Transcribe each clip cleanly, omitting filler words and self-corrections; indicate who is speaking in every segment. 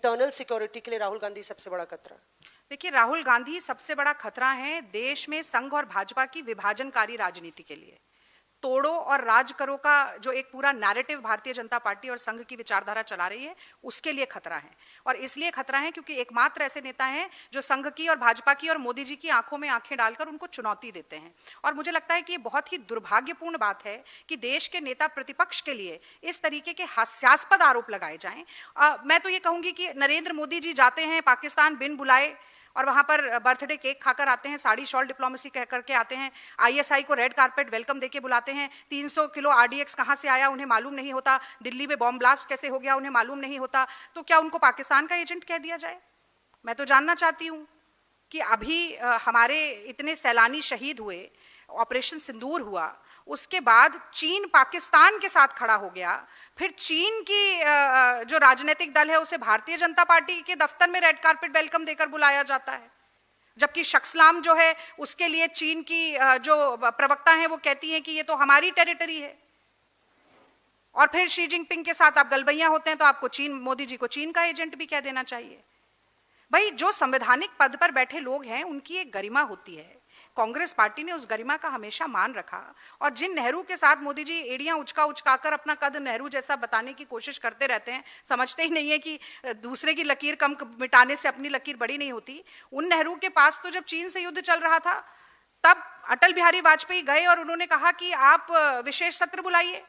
Speaker 1: Internal security के लिए राहुल गांधी सबसे बड़ा खतरा?
Speaker 2: देखिए, राहुल गांधी सबसे बड़ा खतरा है देश में संघ और भाजपा की विभाजनकारी राजनीति के लिए। तोड़ो और राज करो का जो एक पूरा नैरेटिव भारतीय जनता पार्टी और संघ की विचारधारा चला रही है, उसके लिए खतरा है। और इसलिए खतरा है क्योंकि एकमात्र ऐसे नेता हैं जो संघ की और भाजपा की और मोदी जी की आंखों में आंखें डालकर उनको चुनौती देते हैं। और मुझे लगता है कि ये बहुत ही दुर्भाग्यपूर्ण बात है कि देश के नेता प्रतिपक्ष के लिए इस तरीके के हास्यास्पद आरोप लगाए जाएं। मैं तो ये कहूंगी कि नरेंद्र मोदी जी जाते हैं पाकिस्तान बिन बुलाए और वहां पर बर्थडे केक खाकर आते हैं, साड़ी शॉल डिप्लोमेसी कह करके आते हैं, आईएसआई को रेड कारपेट वेलकम देके बुलाते हैं। 300 किलो आरडीएक्स कहां से आया उन्हें मालूम नहीं होता, दिल्ली में बॉम्ब ब्लास्ट कैसे हो गया उन्हें मालूम नहीं होता। तो क्या उनको पाकिस्तान का एजेंट कह दिया जाए? मैं तो जानना चाहती हूं कि अभी हमारे इतने सैलानी शहीद हुए, ऑपरेशन सिंदूर हुआ, उसके बाद चीन पाकिस्तान के साथ खड़ा हो गया, फिर चीन की जो राजनीतिक दल है उसे भारतीय जनता पार्टी के दफ्तर में रेड कारपेट वेलकम देकर बुलाया जाता है, जबकि शख्सलाम जो है उसके लिए चीन की जो प्रवक्ता हैं वो कहती हैं कि ये तो हमारी टेरिटरी है। और फिर शी जिनपिंग के साथ आप गलबैया होते हैं तो आपको चीन, मोदी जी को चीन का एजेंट भी कह देना चाहिए। भाई, जो संवैधानिक पद पर बैठे लोग हैं उनकी एक गरिमा होती है। कांग्रेस पार्टी ने उस गरिमा का हमेशा मान रखा, और जिन नेहरू के साथ मोदी जी एड़ियां उचका कर अपना कद नेहरू जैसा बताने की कोशिश करते रहते हैं, समझते ही नहीं है कि दूसरे की लकीर कम मिटाने से अपनी लकीर बड़ी नहीं होती। उन नेहरू के पास तो जब चीन से युद्ध चल रहा था तब अटल बिहारी वाजपेयी गए और उन्होंने कहा कि आप विशेष सत्र बुलाइए।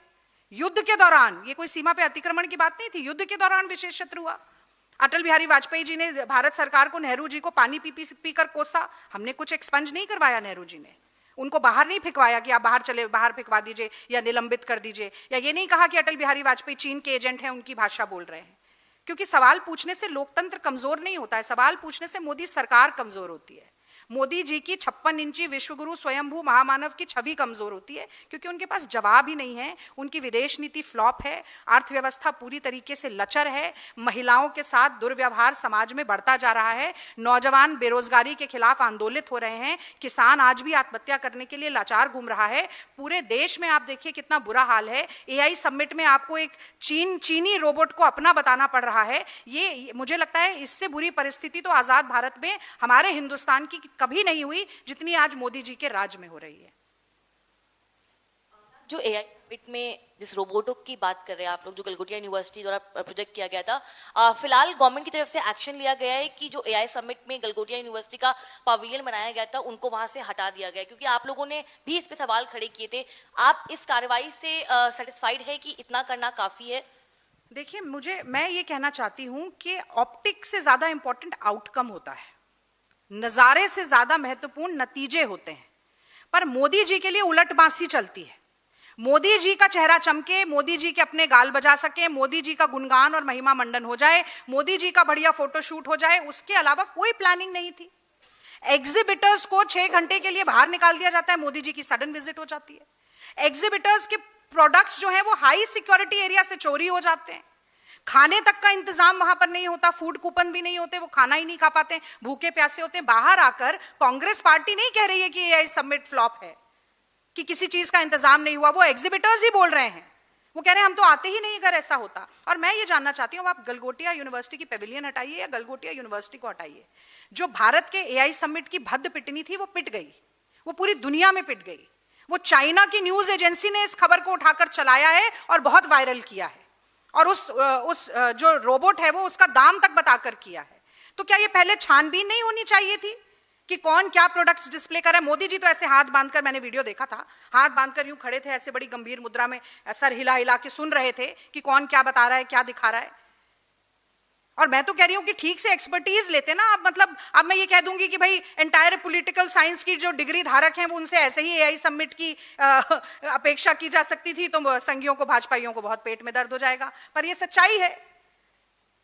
Speaker 2: युद्ध के दौरान, ये कोई सीमा पे अतिक्रमण की बात नहीं थी, युद्ध के दौरान विशेष सत्र हुआ। अटल बिहारी वाजपेयी जी ने भारत सरकार को, नेहरू जी को पानी पी कर कोसा। हमने कुछ एक्सपंज नहीं करवाया, नेहरू जी ने उनको बाहर नहीं फेंकवाया कि आप बाहर फेंकवा दीजिए या निलंबित कर दीजिए, या ये नहीं कहा कि अटल बिहारी वाजपेयी चीन के एजेंट हैं, उनकी भाषा बोल रहे हैं। क्योंकि सवाल पूछने से लोकतंत्र कमजोर नहीं होता है, सवाल पूछने से मोदी सरकार कमजोर होती है। मोदी जी की 56 इंची विश्वगुरु स्वयंभू महामानव की छवि कमजोर होती है क्योंकि उनके पास जवाब ही नहीं है। उनकी विदेश नीति फ्लॉप है, अर्थव्यवस्था पूरी तरीके से लचर है, महिलाओं के साथ दुर्व्यवहार समाज में बढ़ता जा रहा है, नौजवान बेरोजगारी के खिलाफ आंदोलित हो रहे हैं, किसान आज भी आत्महत्या करने के लिए लाचार घूम रहा है। पूरे देश में आप देखिए कितना बुरा हाल है। एआई समिट में आपको एक चीनी रोबोट को अपना बताना पड़ रहा है। ये मुझे लगता है इससे बुरी परिस्थिति तो आजाद भारत में हमारे हिंदुस्तान की कभी नहीं हुई जितनी आज मोदी जी के राज में हो रही है।
Speaker 3: जो एआई समिट में जिस रोबोटों की बात कर रहे हैं आप लोग, जो गलगोटिया यूनिवर्सिटी द्वारा प्रोजेक्ट किया गया था, फिलहाल गवर्नमेंट की तरफ से एक्शन लिया गया है कि जो एआई समिट में गलगोटिया यूनिवर्सिटी का पवेलियन बनाया गया था उनको वहां से हटा दिया गया, क्योंकि आप लोगों ने भी इस पे सवाल खड़े किए थे। आप इस कार्रवाई से सेटिस्फाइड है कि इतना करना काफी है?
Speaker 2: देखिए, मैं ये कहना चाहती हूं कि ऑप्टिक से ज्यादा इंपॉर्टेंट आउटकम होता है, नजारे से ज्यादा महत्वपूर्ण नतीजे होते हैं। पर मोदी जी के लिए उलट बांसी चलती है। मोदी जी का चेहरा चमके, मोदी जी के अपने गाल बजा सके, मोदी जी का गुणगान और महिमा मंडन हो जाए, मोदी जी का बढ़िया फोटोशूट हो जाए, उसके अलावा कोई प्लानिंग नहीं थी। एग्जिबिटर्स को 6 घंटे के लिए बाहर निकाल दिया जाता है, मोदी जी की सडन विजिट हो जाती है। एग्जिबिटर्स के प्रोडक्ट्स जो है वो हाई सिक्योरिटी एरिया से चोरी हो जाते हैं। खाने तक का इंतजाम वहां पर नहीं होता, फूड कूपन भी नहीं होते, वो खाना ही नहीं खा पाते, भूखे प्यासे होते हैं। बाहर आकर कांग्रेस पार्टी नहीं कह रही है कि ये समिट फ्लॉप है, कि किसी चीज का इंतजाम नहीं हुआ, वो एग्जिबिटर्स ही बोल रहे हैं। वो कह रहे हैं हम तो आते ही नहीं अगर ऐसा होता। और मैं ये जानना चाहती हूँ, आप गलगोटिया यूनिवर्सिटी की पेविलियन हटाइए या गलगोटिया यूनिवर्सिटी को हटाइए, जो भारत के एआई समिट की भद्द पिटनी थी वो पिट गई, वो पूरी दुनिया में पिट गई। वो चाइना की न्यूज एजेंसी ने इस खबर को उठाकर चलाया है और बहुत वायरल किया है, और उस जो रोबोट है वो उसका दाम तक बताकर किया है। तो क्या ये पहले छानबीन नहीं होनी चाहिए थी कि कौन क्या प्रोडक्ट्स डिस्प्ले कर रहा है? मोदी जी तो ऐसे हाथ बांधकर, मैंने वीडियो देखा था, हाथ बांधकर यूं खड़े थे, ऐसे बड़ी गंभीर मुद्रा में सर हिला हिला के सुन रहे थे कि कौन क्या बता रहा है, क्या दिखा रहा है। और मैं तो कह रही हूं कि ठीक से एक्सपर्टीज लेते ना आप। मतलब अब मैं ये कह दूंगी कि भाई एंटायर पॉलिटिकल साइंस की जो डिग्री धारक हैं वो उनसे ऐसे ही एआई समिट की अपेक्षा की जा सकती थी, तो संघियों को, भाजपाइयों को बहुत पेट में दर्द हो जाएगा। पर ये सच्चाई है।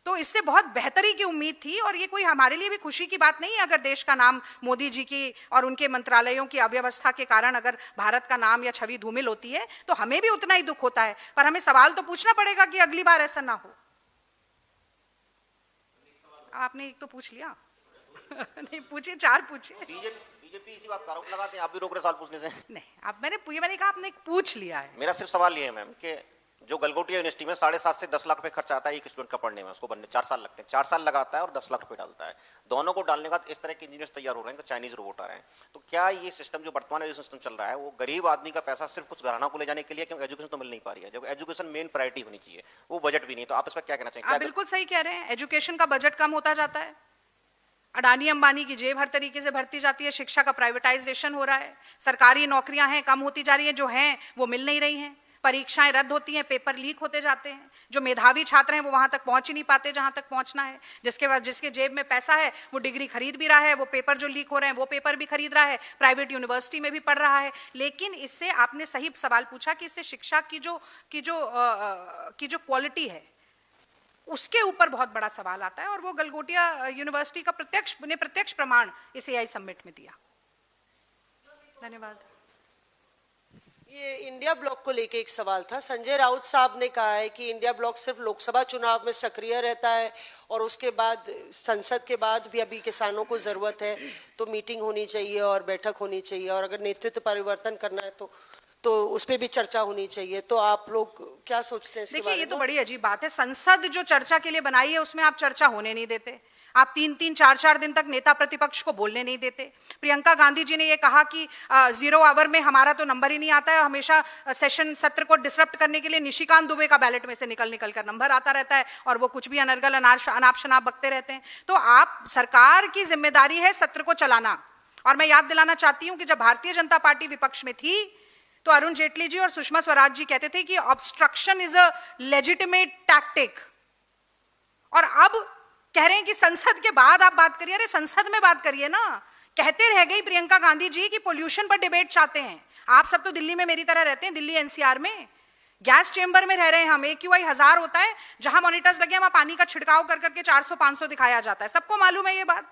Speaker 2: तो इससे बहुत बेहतरी की उम्मीद थी, और ये कोई हमारे लिए भी खुशी की बात नहीं है अगर देश का नाम मोदी जी की और उनके मंत्रालयों की अव्यवस्था के कारण अगर भारत का नाम या छवि धूमिल होती है, तो हमें भी उतना ही दुख होता है। पर हमें सवाल तो पूछना पड़ेगा कि अगली बार ऐसा ना हो। आपने एक तो पूछ लिया नहीं पूछिए, 4 पूछिए।
Speaker 4: बीजेपी इसी बात का आरोप लगाते हैं, आप भी रोक रहे सवाल पूछने से।
Speaker 2: नहीं, अब मैंने कहा आपने पूछ लिया है।
Speaker 4: मेरा सिर्फ सवाल ये है मैम कि जो गलगोटिया यूनिवर्सिटी में 7.5 से 10 लाख रुपए खर्च आता है एक स्टूडेंट का पढ़ने में, उसको बनने 4 साल लगते हैं, 4 साल लगाता है और 10 लाख रुपए डालता है। दोनों को डालने के बाद इस तरह के इंजीनियर्स तैयार हो रहे हैं, चाइनीज रोबोट आ रहे हैं। तो क्या ये सिस्टम जो वर्तमान में जो सिस्टम चल रहा है वो गरीब आदमी का पैसा सिर्फ कुछ घराना को ले जाने के लिए, क्योंकि एजुकेशन तो मिल नहीं पा रही है, जब एजुकेशन मेन प्रायोरिटी होनी चाहिए, वो बजट भी नहीं। तो आप इस पर क्या कहना चाहिए?
Speaker 2: आप बिल्कुल सही कह रहे हैं, एजुकेशन का बजट कम होता जाता है, अडानी अंबानी की जेब हर तरीके से भरती जाती है, शिक्षा का प्राइवेटाइजेशन हो रहा है, सरकारी नौकरियां हैं कम होती जा रही है, जो हैं वो मिल नहीं रही हैं, परीक्षाएं रद्द होती हैं, पेपर लीक होते जाते हैं, जो मेधावी छात्र हैं वो वहां तक पहुंच ही नहीं पाते जहां तक पहुंचना है, जिसके बाद जिसके जेब में पैसा है वो डिग्री खरीद भी रहा है, वो पेपर जो लीक हो रहे हैं वो पेपर भी खरीद रहा है, प्राइवेट यूनिवर्सिटी में भी पढ़ रहा है। लेकिन इससे आपने सही सवाल पूछा कि इससे शिक्षा की जो क्वालिटी है उसके ऊपर बहुत बड़ा सवाल आता है, और वो गलगोटिया यूनिवर्सिटी का प्रत्यक्ष प्रमाण इस एआई समिट में दिया। धन्यवाद।
Speaker 5: ये इंडिया ब्लॉक को लेके एक सवाल था। संजय राउत साहब ने कहा है कि इंडिया ब्लॉक सिर्फ लोकसभा चुनाव में सक्रिय रहता है और उसके बाद संसद के बाद भी अभी किसानों को जरूरत है तो मीटिंग होनी चाहिए और बैठक होनी चाहिए, और अगर नेतृत्व परिवर्तन करना है तो उस पर भी चर्चा होनी चाहिए। तो आप लोग क्या सोचते हैं इसके
Speaker 2: देखिए,
Speaker 5: बारे
Speaker 2: ये
Speaker 5: में?
Speaker 2: तो बड़ी अजीब बात है, संसद जो चर्चा के लिए बनाई है उसमें आप चर्चा होने नहीं देते, आप 3-3, 4-4 दिन तक नेता प्रतिपक्ष को बोलने नहीं देते। प्रियंका गांधी जी ने ये कहा कि 0 आवर में हमारा तो नंबर ही नहीं आता है, हमेशा सेशन सत्र को डिसरप्ट करने के लिए निशिकांत दुबे का बैलेट में से निकल कर नंबर आता रहता है और वो कुछ भी अनर्गल अनाप शनाप बकते रहते हैं। तो आप, सरकार की जिम्मेदारी है सत्र को चलाना, और मैं याद दिलाना चाहती हूं कि जब भारतीय जनता पार्टी विपक्ष में थी तो अरुण जेटली जी और सुषमा स्वराज जी कहते थे कि obstruction is a legitimate tactic, और अब कह रहे हैं कि संसद के बाद आप बात करिए। अरे संसद में बात करिए ना। कहते रह गई प्रियंका गांधी जी कि पोल्यूशन पर डिबेट चाहते हैं। आप सब तो दिल्ली में मेरी तरह रहते हैं, दिल्ली एनसीआर में गैस चेंबर में रह रहे हैं हम, AQI 1000 होता है, जहां मॉनिटर्स लगे वहां पानी का छिड़काव कर करके 400-500 दिखाया जाता है, सबको मालूम है ये बात,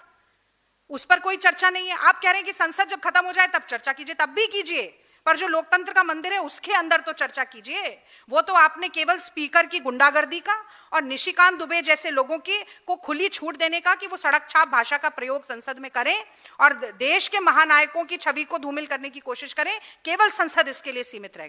Speaker 2: उस पर कोई चर्चा नहीं है। आप कह रहे हैं कि संसद जब खत्म हो जाए तब चर्चा कीजिए, तब भी कीजिए, पर जो लोकतंत्र का मंदिर है उसके अंदर तो चर्चा कीजिए। वो तो आपने केवल स्पीकर की गुंडागर्दी का और निशिकांत दुबे जैसे लोगों को खुली छूट देने का कि वो सड़क छाप भाषा का प्रयोग संसद में करें और देश के महानायकों की छवि को धूमिल करने की कोशिश करें, केवल संसद इसके लिए सीमित रह